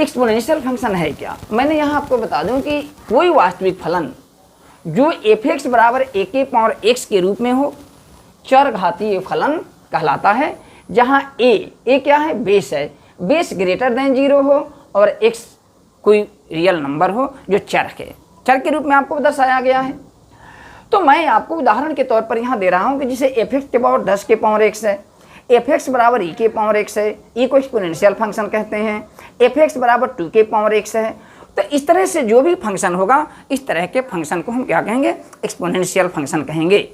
Exponential function है क्या। मैंने यहाँ आपको बता दूं कि कोई वास्तविक फलन जो f(x) बराबर a⁴x के रूप में हो चर घातीय फलन कहलाता है, जहाँ a क्या है, बेस है, बेस ग्रेटर देन 0 हो और x कोई रियल नंबर हो जो चर के रूप में आपको दर्शाया गया है। तो मैं आपको उदाहरण के तौर पर यहाँ दे रहा हूँ कि जिसे f(x) के पावर 10 के पावर x है, f(x) बराबर e के पावर x है, e को एक्सपोनेंशियल फंक्शन कहते हैं, f(x) बराबर 2 के पावर x है। तो इस तरह से जो भी फंक्शन होगा इस तरह के फंक्शन को हम क्या कहेंगे, एक्सपोनेंशियल फंक्शन कहेंगे,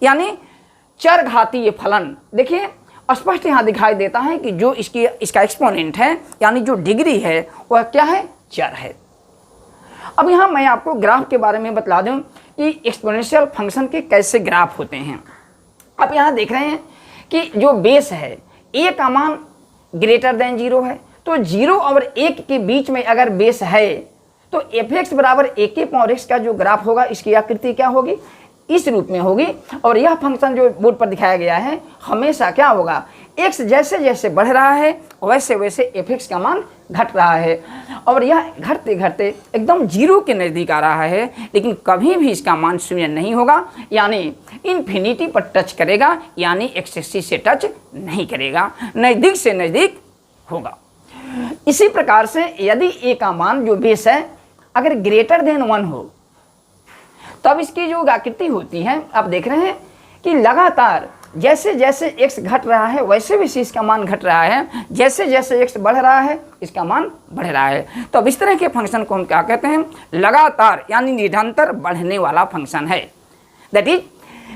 यानी चर घातीय फलन। देखिए स्पष्ट यहाँ दिखाई देता है कि जो इसका एक्सपोनेंट है यानी जो डिग्री है वह क्या है, चर है। अब यहाँ मैं आपको ग्राफ के बारे में बतला दूं कि एक्सपोनेंशियल फंक्शन के कैसे ग्राफ होते हैं। आप यहाँ देख रहे हैं कि जो बेस है a का मान ग्रेटर देन 0 है, तो 0 और 1 के बीच में अगर बेस है तो f(x) बराबर a के पावर x का जो ग्राफ होगा इसकी आकृति क्या होगी, इस रूप में होगी। और यह फंक्शन जो बोर्ड पर दिखाया गया है हमेशा क्या होगा, x जैसे जैसे बढ़ रहा है वैसे वैसे f(x) का मान घट रहा है और यह घटते घटते एकदम 0 के नज़दीक आ रहा है, लेकिन कभी भी इसका मान 0 नहीं होगा, यानी इन्फिनिटी पर टच करेगा, यानी एक्सेस से टच नहीं करेगा, नज़दीक से नज़दीक होगा। इसी प्रकार से यदि a का मान जो बेस है अगर ग्रेटर देन 1 हो तब इसकी जो आकृति होती है, आप देख रहे हैं कि लगातार जैसे जैसे x घट रहा है वैसे वैसे इसका मान घट रहा है, जैसे जैसे x बढ़ रहा है इसका मान बढ़ रहा है। तो अब इस तरह के फंक्शन को हम क्या कहते हैं, लगातार यानी निरंतर बढ़ने वाला फंक्शन है। दैट इज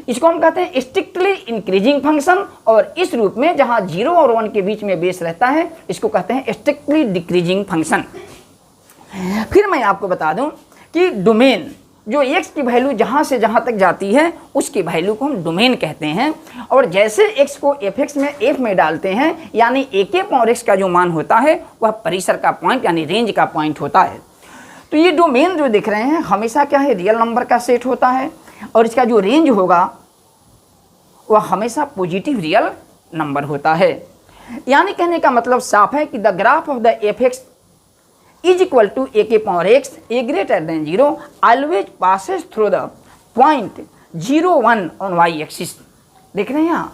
इसको हम कहते हैं स्ट्रिक्टली इंक्रीजिंग फंक्शन, और इस रूप में जहाँ 0 और 1 के बीच में बेस रहता है इसको कहते हैं स्ट्रिक्टली डिक्रीजिंग फंक्शन। फिर मैं आपको बता दूं कि डोमेन जो x की वैल्यू जहाँ से जहाँ तक जाती है उसकी वैल्यू को हम डोमेन कहते हैं, और जैसे x को f(x) में f में डालते हैं यानी a के पावर x का जो मान होता है वह परिसर का पॉइंट यानी रेंज का पॉइंट होता है। तो ये डोमेन जो दिख रहे हैं हमेशा क्या है, रियल नंबर का सेट होता है, और इसका जो रेंज होगा वह हमेशा पॉजिटिव रियल नंबर होता है। यानी कहने का मतलब साफ है कि the graph of the f(x) is equal to a के power x a greater than 0 always passes through the point 0 1 on y axis। देख रहे हैं यहाँ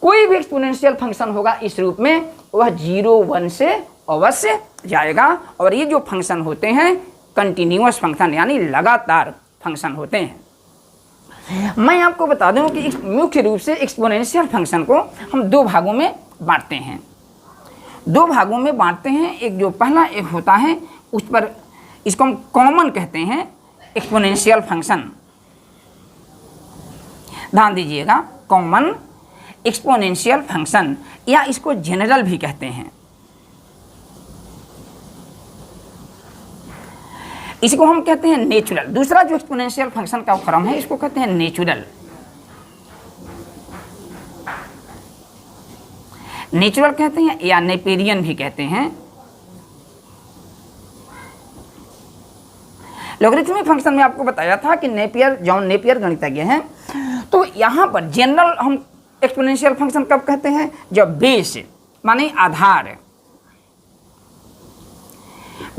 कोई भी एक्सपोनेंशियल फंक्शन होगा इस रूप में वह 0 1 से अवश्य जाएगा, और ये जो फंक्शन होते हैं कंटिन्यूअस फंक्शन यानी लगातार फंक्शन होते हैं। मैं आपको बता दूं कि मुख्य रूप से एक्सपोनेंशियल फंक्शन को हम दो भागों में बांटते हैं। एक जो पहला एक होता है उस पर इसको हम कॉमन कहते हैं एक्सपोनेंशियल फंक्शन। ध्यान दीजिएगा, कॉमन एक्सपोनेंशियल फंक्शन या इसको जनरल भी कहते हैं। इसको हम कहते हैं नेचुरल। दूसरा जो एक्सपोनेंशियल फंक्शन का फॉर्म है इसको कहते हैं नेचुरल। नेचुरल कहते हैं या नेपेरियन भी कहते हैं। लॉगरिथमिक फंक्शन में आपको बताया था कि जॉन नेपियर गणितज्ञ हैं। तो यहाँ पर जनरल हम एक्सपोनेंशियल फंक्शन कब कहते हैं, जब बेस माने आधार,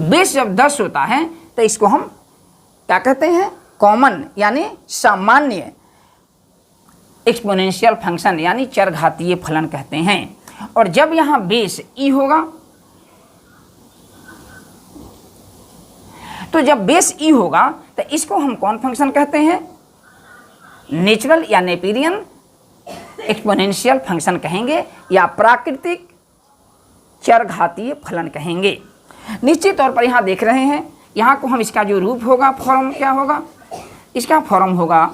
बेस जब 10 होता है तो इसको हम क्या कहते हैं, कॉमन यानी सामान्य एक्सपोनेंशियल फंक्शन यानी चरघातीय फलन कहते हैं। और जब यहाँ बेस ई होगा, तो जब बेस ई होगा तो इसको हम कौन फंक्शन कहते हैं, नेचुरल या नेपेरियन एक्सपोनेंशियल फंक्शन कहेंगे या प्राकृतिक चरघातीय फलन कहेंगे। निश्चित तौर पर यहाँ देख रहे हैं, यहाँ को हम इसका जो रूप होगा फॉर्म क्या होगा, इसका फॉर्म होगा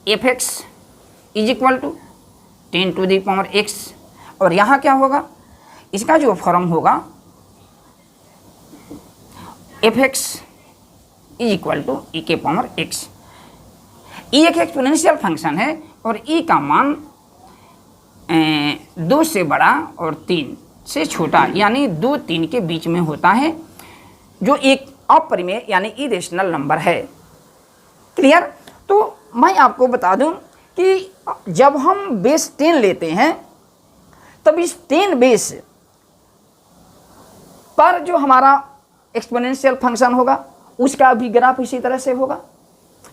f(x) is equal to 10 to the power x, और यहाँ क्या होगा, इसका जो फॉर्म होगा f(x) is equal to e के पावर x। e एक एक्सपोनेंशियल फंक्शन है और e का मान 2 से बड़ा और 3 से छोटा यानी 2 3 के बीच में होता है, जो एक अपरिमेय यानी इरेशनल नंबर है। क्लियर। तो मैं आपको बता दूं कि जब हम बेस 10 लेते हैं तब इस 10 बेस पर जो हमारा एक्सपोनेंशियल फंक्शन होगा उसका भी ग्राफ इसी तरह से होगा,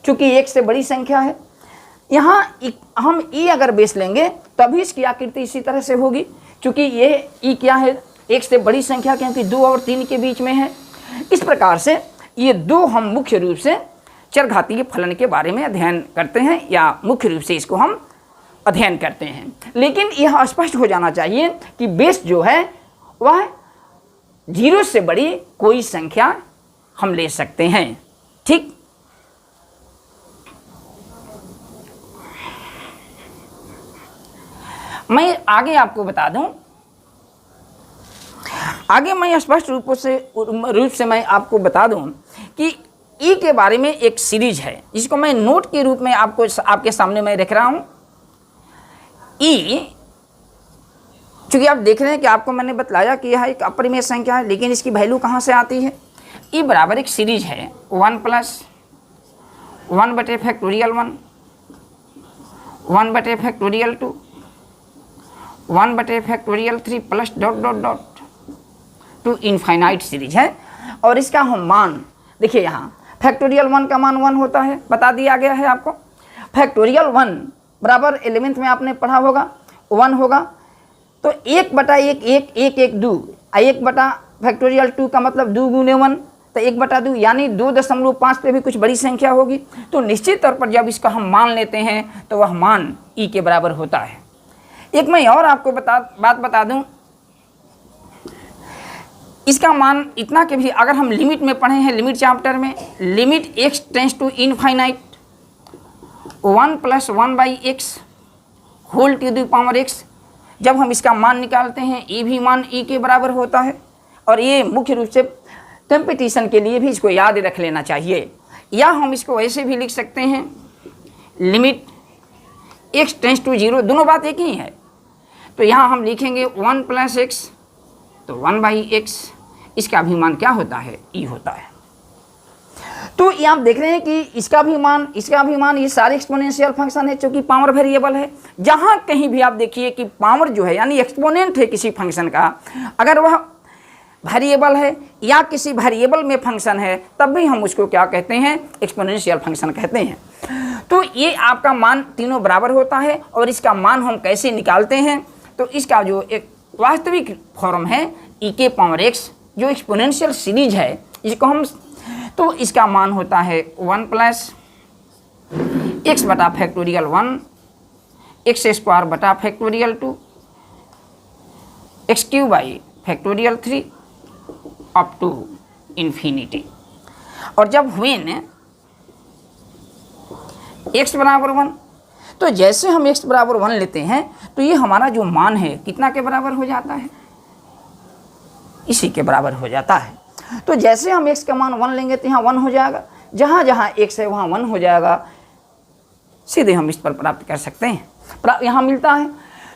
क्योंकि एक से बड़ी संख्या है। यहाँ हम ई अगर बेस लेंगे तभी इसकी आकृति इसी तरह से होगी, क्योंकि ये ई क्या है, एक से बड़ी संख्या, क्योंकि 2 और 3 के बीच में है। इस प्रकार से ये दो हम मुख्य रूप से चरघातीय फलन के बारे में अध्ययन करते हैं, या मुख्य रूप से इसको हम अध्ययन करते हैं। लेकिन यह स्पष्ट हो जाना चाहिए कि बेस जो है वह 0 से बड़ी कोई संख्या हम ले सकते हैं। ठीक, मैं आगे आपको बता दूं, आगे मैं स्पष्ट रूप से मैं आपको बता दूं कि ई के बारे में एक सीरीज है, जिसको मैं नोट के रूप में आपके सामने मैं रख रहा हूं। ई, चूंकि आप देख रहे हैं कि आपको मैंने बतलाया कि यह एक अपरिमेय संख्या है, लेकिन इसकी वैल्यू कहाँ से आती है। ई बराबर एक सीरीज है 1 + 1 बटे फैक्टोरियल 1, 1 बटे फैक्टोरियल 2, 1 बटे factorial 3 plus dot dot dot to infinite series है। और इसका हम मान देखिए, यहाँ फैक्टोरियल 1 का मान 1 होता है, बता दिया गया है आपको। फैक्टोरियल 1 बराबर 11th में आपने पढ़ा होगा 1 होगा, तो 1 बटा 1 1 1 1 2, 1 बटा फैक्टोरियल 2 का मतलब 2 गुने 1, तो 1 बटा 2 यानी 2.5 पे भी कुछ बड़ी संख्या होगी। तो निश्चित तौर पर जब इसका हम मान लेते हैं तो वह मान ई के बराबर होता है। एक मैं और आपको बात बता दूं, इसका मान इतना कि भी अगर हम लिमिट में पढ़े हैं, लिमिट चैप्टर में, limit x tends to infinite 1 + 1/x whole to the power x, जब हम इसका मान निकालते हैं ये भी मान ई के बराबर होता है। और ये मुख्य रूप से कंपटीशन के लिए भी इसको याद रख लेना चाहिए, या हम इसको ऐसे भी लिख सकते हैं लिमिट x टेंस टू 0, दोनों बात एक ही है। तो यहाँ हम लिखेंगे 1 + x, तो 1/x, इसका भी मान क्या होता है, ई होता है। तो ये आप देख रहे हैं कि इसका भी मान ये सारे एक्सपोनेंशियल फंक्शन है, क्योंकि पावर वेरिएबल है। जहाँ कहीं भी आप देखिए कि पावर जो है यानी एक्सपोनेंट है किसी फंक्शन का, अगर वह वेरिएबल है या किसी वेरिएबल में फंक्शन है, तब भी हम उसको क्या कहते हैं, एक्सपोनेंशियल फंक्शन कहते हैं। तो ये आपका मान तीनों बराबर होता है। और इसका मान हम कैसे निकालते हैं, तो इसका जो एक वास्तविक फॉर्म है ई के पावर x, जो एक्सपोनेंशियल सीरीज है, इसको हम, तो इसका मान होता है 1 + x बटा फैक्टोरियल 1, x² बटा factorial 2, x³ factorial 3 up to infinity. और जब व्हेन x बराबर 1, तो जैसे हम x बराबर 1 लेते हैं तो ये हमारा जो मान है कितना के बराबर हो जाता है, इसी के बराबर हो जाता है। तो जैसे हम x का मान 1 लेंगे तो यहाँ 1 हो जाएगा, जहाँ जहाँ x है वहाँ 1 हो जाएगा, सीधे हम इस पर प्राप्त कर सकते हैं, यहाँ मिलता है।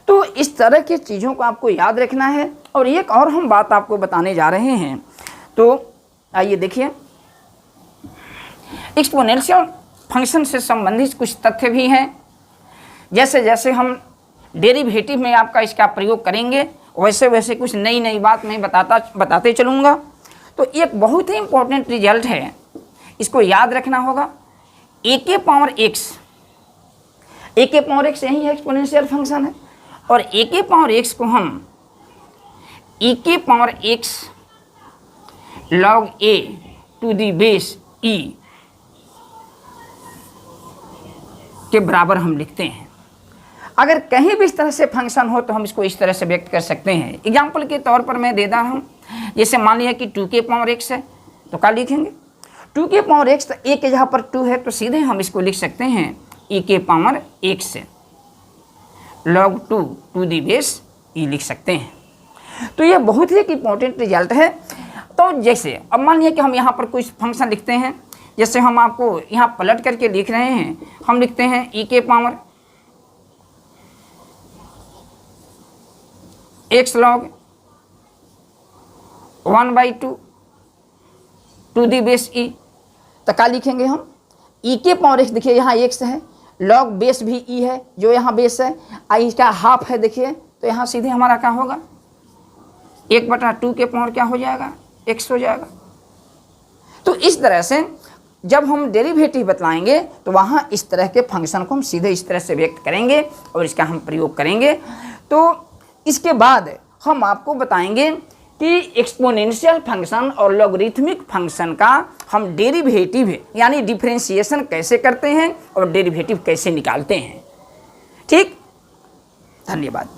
तो इस तरह की चीज़ों को आपको याद रखना है। और एक और हम बात आपको बताने जा रहे हैं, तो आइए देखिए, एक्सपोनेंशियल फंक्शन से संबंधित कुछ तथ्य भी हैं। जैसे जैसे हम डेरिवेटिव में आपका इसका प्रयोग करेंगे, वैसे वैसे कुछ नई नई बात मैं बताते चलूँगा। तो एक बहुत ही इम्पोर्टेंट रिजल्ट है, इसको याद रखना होगा। ए के पावर x यही एक्सपोनेंशियल फंक्शन है, और ए के पावर x को हम e के power x log a to the base e के बराबर हम लिखते हैं। अगर कहीं भी इस तरह से फंक्शन हो तो हम इसको इस तरह से व्यक्त कर सकते हैं। एग्जाम्पल के तौर पर मैं दे रहा हूँ, जैसे मान लिया कि 2 के पावर x है, तो क्या लिखेंगे, 2 के पावर x, तो a के जहाँ पर 2 है तो सीधे हम इसको लिख सकते हैं e के power x log 2 to the base e लिख सकते हैं। तो ये बहुत ही इम्पोर्टेंट रिजल्ट है। तो जैसे अब मान लिया कि हम यहाँ पर कुछ फंक्शन लिखते हैं, जैसे हम आपको यहाँ पलट करके लिख रहे हैं, हम लिखते हैं e के power x log 1/2 to the base e, तो क्या लिखेंगे हम, e के पावर x, देखिए यहाँ x है, log बेस भी e है, जो यहाँ बेस है, इसका हाफ है देखिए, तो यहाँ सीधे हमारा क्या होगा, 1/2 के पावर क्या हो जाएगा, x हो जाएगा। तो इस तरह से जब हम डेरिवेटिव बतलाएंगे तो वहाँ इस तरह के फंक्शन को हम सीधे इस तरह से व्यक्त करेंगे और इसका हम प्रयोग करेंगे। तो इसके बाद हम आपको बताएंगे कि एक्सपोनेंशियल फंक्शन और लॉगरिथमिक फंक्शन का हम डेरिवेटिव यानी डिफरेंशिएशन कैसे करते हैं और डेरिवेटिव कैसे निकालते हैं। ठीक, धन्यवाद।